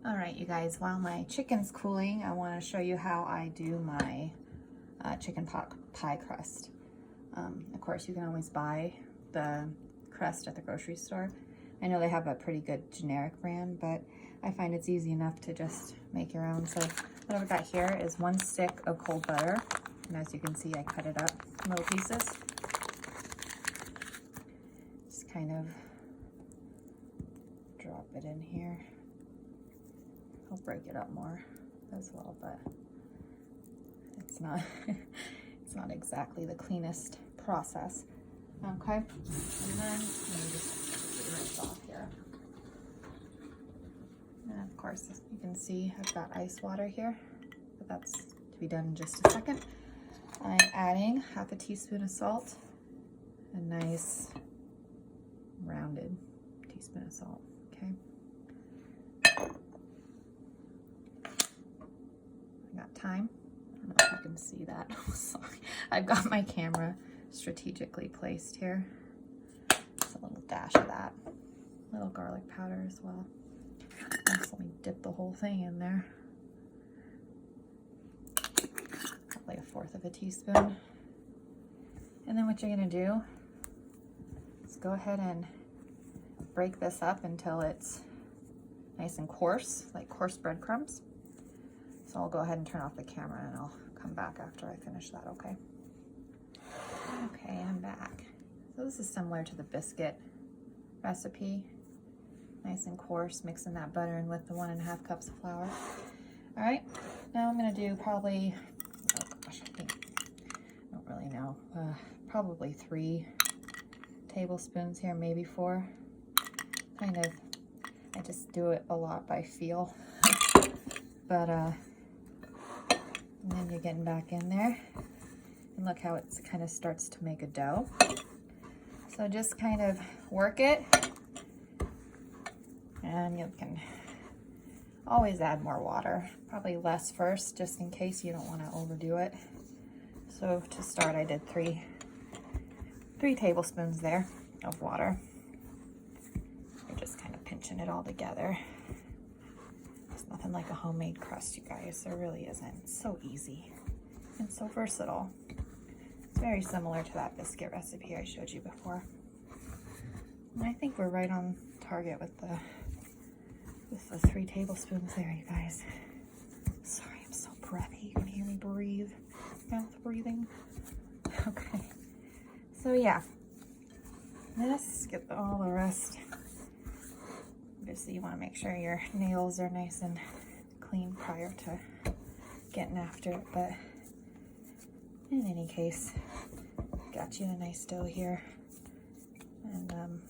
All right, you guys, while my chicken's cooling, I want to show you how I do my chicken pot pie crust. Of course, you can always buy the crust at the grocery store. I know they have a pretty good generic brand, but I find it's easy enough to just make your own. So what I've got here is 1 stick of cold butter. And as you can see, I cut it up in little pieces. Just kind of drop it in here. I'll break it up more as well, but it's not it's not exactly the cleanest process. Okay, and then let me just rinse off here. And of course, you can see I've got ice water here, but that's to be done in just a second. I'm adding 1/2 teaspoon of salt, a nice rounded teaspoon of salt. Okay. Time. I don't know if you can see that. Sorry. I've got my camera strategically placed here. Just a little dash of that. A little garlic powder as well. Just let me dip the whole thing in there. Probably 1/4 teaspoon. And then what you're gonna do is go ahead and break this up until it's nice and coarse, like coarse breadcrumbs. So I'll go ahead and turn off the camera and I'll come back after I finish that, okay? Okay, I'm back. So this is similar to the biscuit recipe. Nice and coarse, mixing that butter in with the 1½ cups of flour. All right, now I'm gonna do probably, oh gosh, I don't really know, probably 3 tablespoons here, maybe 4. Kind of, I just do it a lot by feel. But, and then you're getting back in there. And look how it kind of starts to make a dough. So just kind of work it. And you can always add more water. Probably less first, just in case you don't want to overdo it. So to start, I did 3 tablespoons there of water. You're just kind of pinching it all together. Nothing like a homemade crust, you guys. There really isn't. It's so easy and so versatile. It's very similar to that biscuit recipe I showed you before. And I think we're right on target with the 3 tablespoons there, you guys. Sorry, I'm so breathy. You can hear me breathe. Mouth breathing. Okay. So yeah, let's get all the rest. Obviously, you want to make sure your nails are nice and clean prior to getting after it, but in any case, got you a nice dough here. And I'm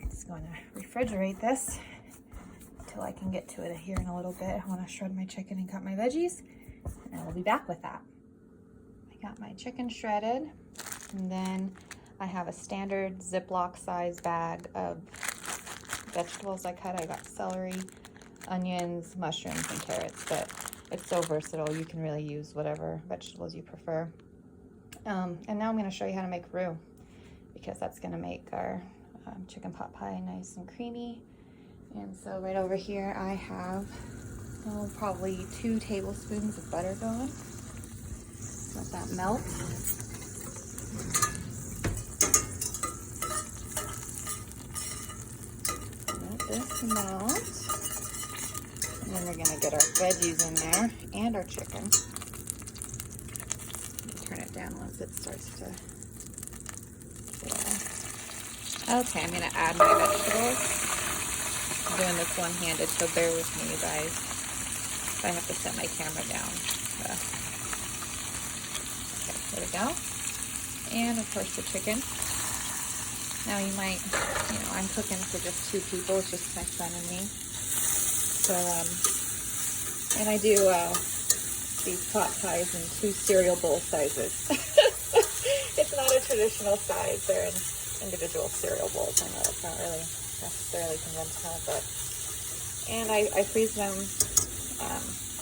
just going to refrigerate this until I can get to it here in a little bit. I want to shred my chicken and cut my veggies, and I will be back with that. I got my chicken shredded, and then I have a standard Ziploc size bag of vegetables I cut. I got celery, onions, mushrooms, and carrots, but it's so versatile. You can really use whatever vegetables you prefer. And now I'm going to show you how to make roux, because that's going to make our chicken pot pie nice and creamy. And so right over here I have probably 2 tablespoons of butter going. Let that melt. This melt, and then we're going to get our veggies in there and our chicken. Turn it down once it starts to boil. Okay, I'm going to add my vegetables. I'm doing this one-handed, so bear with me, you guys. I have to set my camera down. Okay, there we go. And of course the chicken. Now you might, I'm cooking for just 2 people. It's just my son and me. So, and I do these pot pies in 2 cereal bowl sizes. It's not a traditional size. They're in individual cereal bowls. I know it's not really necessarily conventional, but, and I freeze them,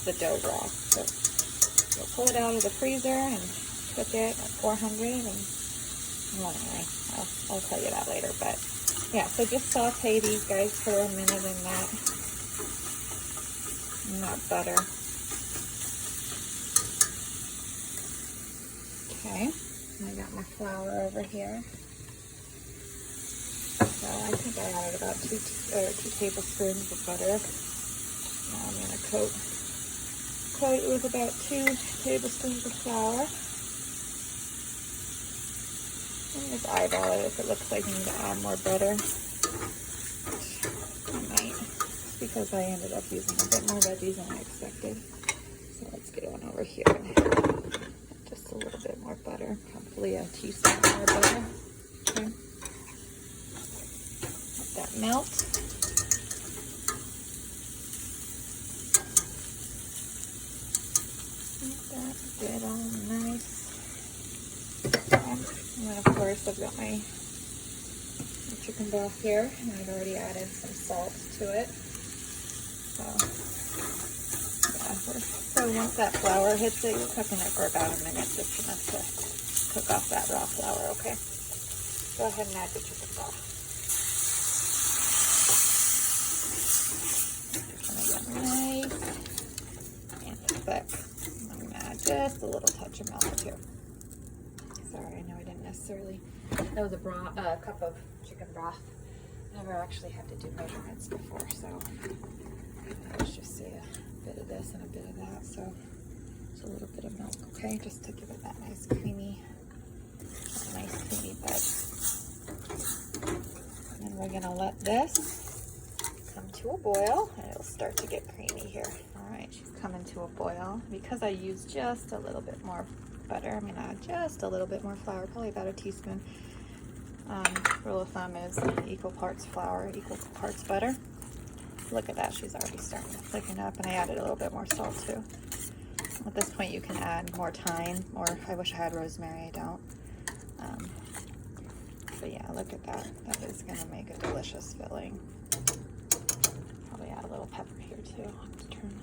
the dough raw. So you'll pull it out of the freezer and cook it at 400 and well, anyway, I'll tell you that later, but yeah, so just saute these guys for a minute in that that butter. Okay, and I got my flour over here. So I think I added about 2 tablespoons of butter. Now I'm going to coat it with about 2 tablespoons of flour. And just eyeball it if it looks like I need to add more butter. I might, just because I ended up using a bit more veggies than I expected. So let's get on over here and just a little bit more butter, probably a teaspoon more butter. Okay. Let that melt. Let that get all nice. Okay. And then of course I've got my chicken broth here, and I've already added some salt to it. So, yeah, so once that flour hits it, you're cooking it for about a minute, just enough to cook off that raw flour, okay? Go ahead and add the chicken broth. Just gonna get nice and thick. I'm gonna add just a little touch of milk too. Sorry, I know I didn't necessarily know the cup of chicken broth. Never actually had to do measurements before, so let's just say a bit of this and a bit of that. So just a little bit of milk, okay, just to give it that nice creamy bed. And then we're gonna let this come to a boil, and it'll start to get creamy here. All right, she's coming to a boil. Because I used just a little bit more butter, I'm gonna add just a little bit more flour, probably about a teaspoon. Rule of thumb is equal parts flour, equal parts butter. Look at that, she's already starting to thicken up, and I added a little bit more salt too. At this point you can add more thyme, or I wish I had rosemary, I don't. But yeah, look at that. That is gonna make a delicious filling. Probably add a little pepper here too. I'll have to turn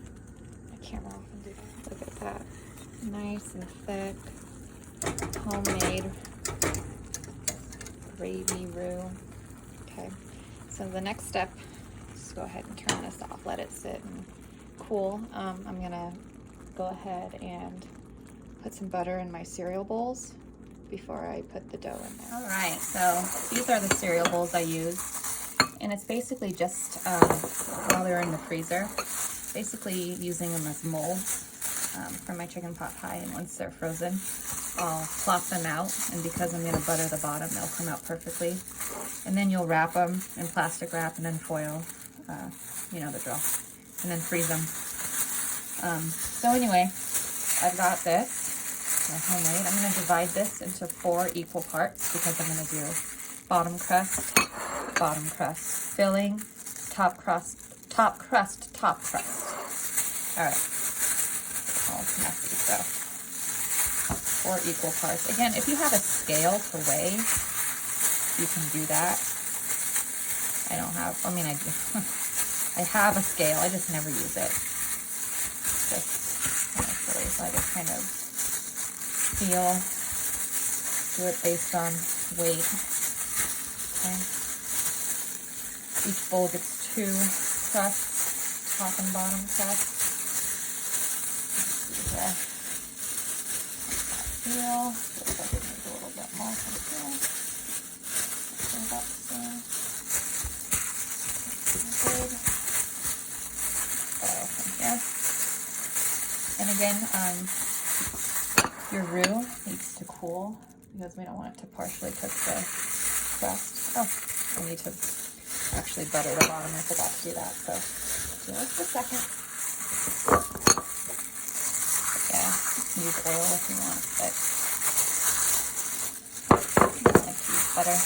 my camera off and do that. Look at that. Nice and thick, homemade gravy roux. Okay, so the next step, just go ahead and turn this off, let it sit and cool. I'm gonna go ahead and put some butter in my cereal bowls before I put the dough in there. All right, so these are the cereal bowls I use, and it's basically just while they're in the freezer, basically using them as molds for my chicken pot pie. And once they're frozen, I'll plop them out, and because I'm gonna butter the bottom, they'll come out perfectly. And then you'll wrap them in plastic wrap and then foil, you know the drill, and then freeze them. So anyway, I've got this, my homemade. I'm gonna divide this into 4 equal parts because I'm gonna do bottom crust, filling, top crust. All right, all messy, so 4 equal parts. Again, if you have a scale to weigh, you can do that. I don't have, I mean, I do. I have a scale, I just never use it. Just kind of silly, so I just kind of do it based on weight. Okay. Each bowl gets 2 crusts, top and bottom crust. Feel. Looks like it needs a little bit more from here. So that's good. From here. And again, your roux needs to cool because we don't want it to partially cook the crust. Oh, we need to actually butter the bottom. I forgot to do that. So just a second. Yeah, use oil if you want, but I like to use butter.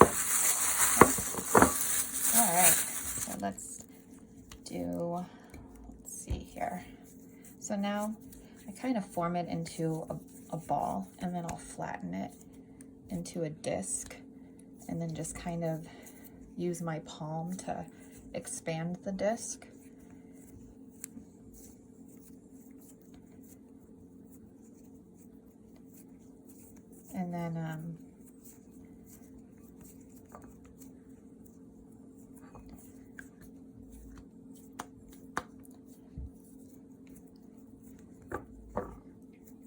Okay. All right, so let's see here. So now I kind of form it into a ball, and then I'll flatten it into a disc, and then just kind of use my palm to expand the disc. And then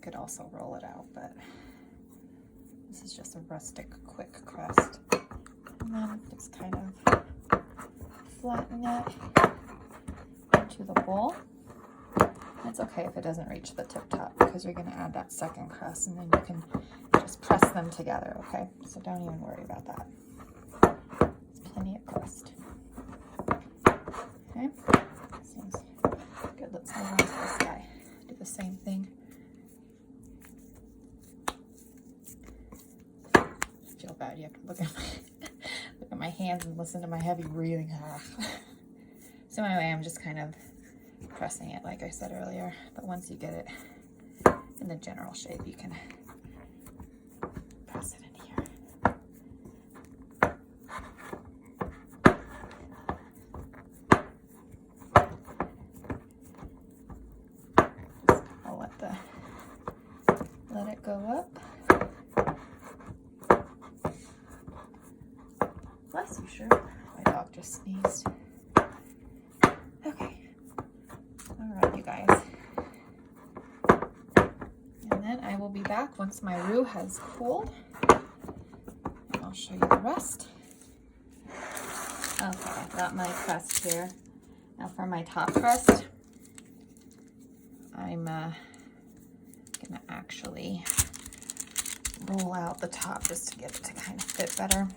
could also roll it out, but this is just a rustic, quick crust. And then just kind of flatten it into the bowl. It's okay if it doesn't reach the tip top because you're going to add that second crust, and then you can just press them together, okay? So don't even worry about that. There's plenty of crust. Okay, seems good. Let's move on to this guy. Do the same thing. I feel bad. You have to look at my hands and listen to my heavy breathing. So anyway, I'm just kind of pressing it like I said earlier, but once you get it in the general shape, you can press it in here. Just I'll let it go up. Bless you, sure. My dog just sneezed. Okay. All right, you guys. And then I will be back once my roux has cooled. And I'll show you the rest. Okay, I've got my crust here. Now for my top crust, I'm gonna actually roll out the top just to get it to kind of fit better.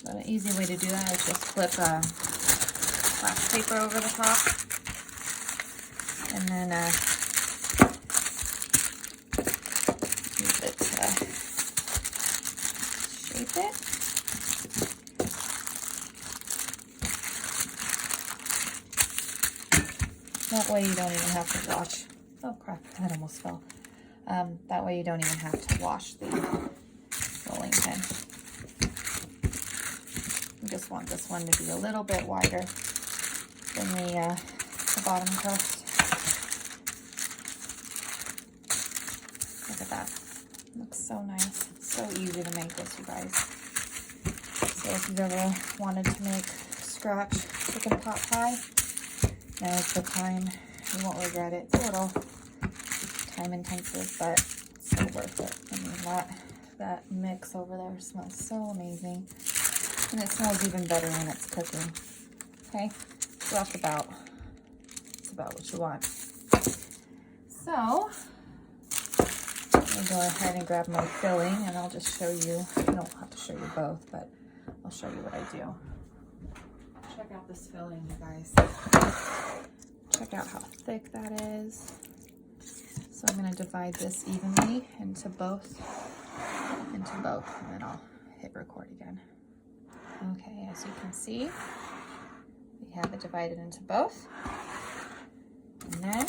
But an easy way to do that is just flip wax paper over the top, and then use it to shape it. That way you don't even have to wash. Oh crap, that almost fell. That way you don't even have to wash the rolling pin. You just want this one to be a little bit wider than the bottom crust. Look at that. It looks so nice. It's so easy to make this, you guys. So if you've ever wanted to make scratch chicken pot pie, now's the time. You won't regret it. It's a little time intensive, but it's so worth it. I mean, that mix over there smells so amazing. And it smells even better when it's cooking. Okay, so it's about what you want. So, let me go ahead and grab my filling, and I'll just show you. I don't have to show you both, but I'll show you what I do. Check out this filling, you guys. Check out how thick that is. So I'm going to divide this evenly into both, and then I'll hit record again. Okay, as you can see, we have it divided into both. And then,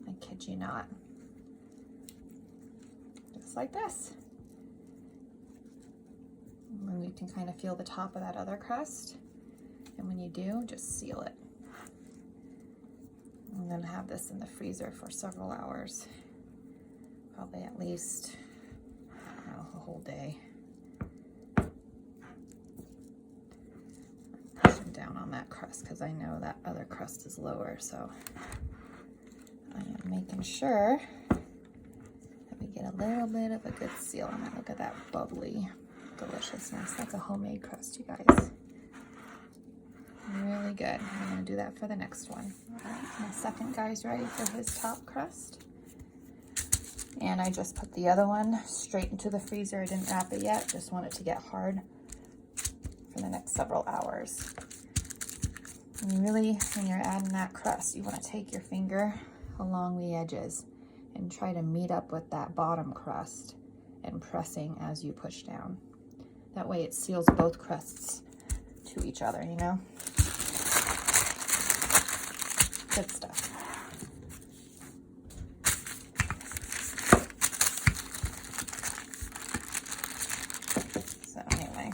I kid you not, just like this. And then you can kind of feel the top of that other crust. And when you do, just seal it. I'm going to have this in the freezer for several hours, probably at least, I don't know, a whole day. I'm pushing down on that crust because I know that other crust is lower, so I am making sure that we get a little bit of a good seal on it. Look at that bubbly deliciousness, like a homemade crust, you guys. Really good. I'm going to do that for the next one. All right, my second guy's ready for his top crust. And I just put the other one straight into the freezer. I didn't wrap it yet. Just want it to get hard for the next several hours. And really, when you're adding that crust, you want to take your finger along the edges and try to meet up with that bottom crust and pressing as you push down. That way it seals both crusts to each other, you know? Good stuff. So anyway,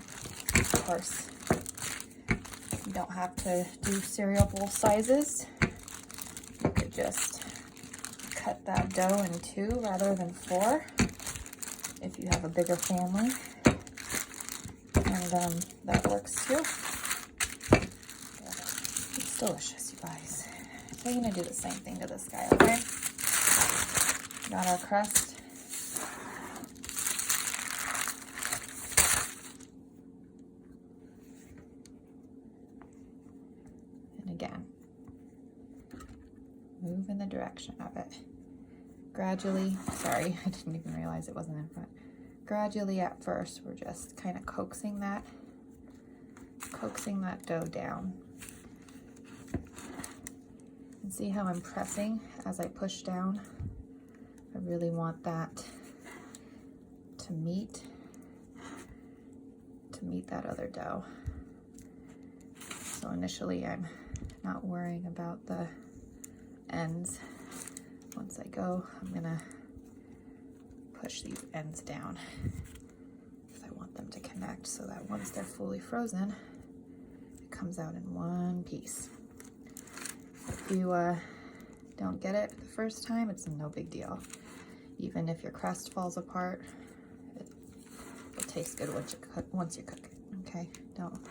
of course, you don't have to do cereal bowl sizes. You could just cut that dough in 2 rather than 4 if you have a bigger family. And that works too. It's delicious, you guys. We're gonna do the same thing to this guy, okay? Got our crust. And again, move in the direction of it. Gradually, sorry, I didn't even realize it wasn't in front. Gradually at first, we're just kind of coaxing that dough down. And see how I'm pressing as I push down? I really want that to meet that other dough. So initially I'm not worrying about the ends. Once I go, I'm gonna push these ends down because I want them to connect so that once they're fully frozen, it comes out in one piece. If you don't get it the first time, it's no big deal. Even if your crust falls apart, it tastes good once you cook it. Okay, don't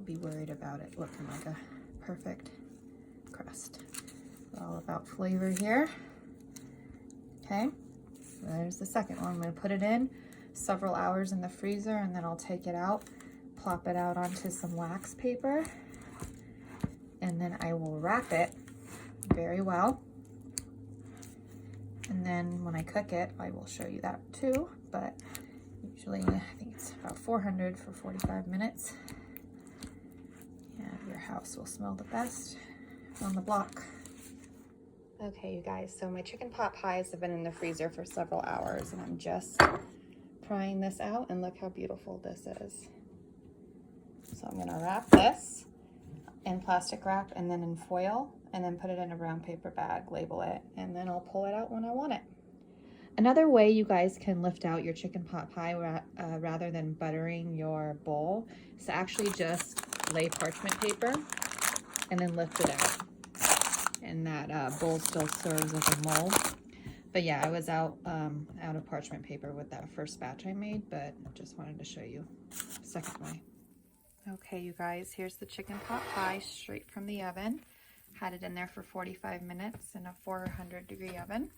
be worried about it looking like a perfect crust. It's all about flavor here. Okay, there's the second one. I'm going to put it in several hours in the freezer, and then I'll take it out, plop it out onto some wax paper, and then I will wrap it very well. And then when I cook it, I will show you that too, but usually I think it's about 400 for 45 minutes. And your house will smell the best on the block. Okay, you guys, so my chicken pot pies have been in the freezer for several hours, and I'm just prying this out, and look how beautiful this is. So I'm gonna wrap this in plastic wrap and then in foil, and then put it in a brown paper bag, label it, and then I'll pull it out when I want it. Another way you guys can lift out your chicken pot pie rather than buttering your bowl is to actually just lay parchment paper and then lift it out. And that bowl still serves as a mold. But yeah, I was out of parchment paper with that first batch I made, but just wanted to show you the second way. Okay, you guys, here's the chicken pot pie straight from the oven. Had it in there for 45 minutes in a 400-degree oven.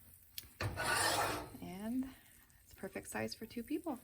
And it's perfect size for 2 people.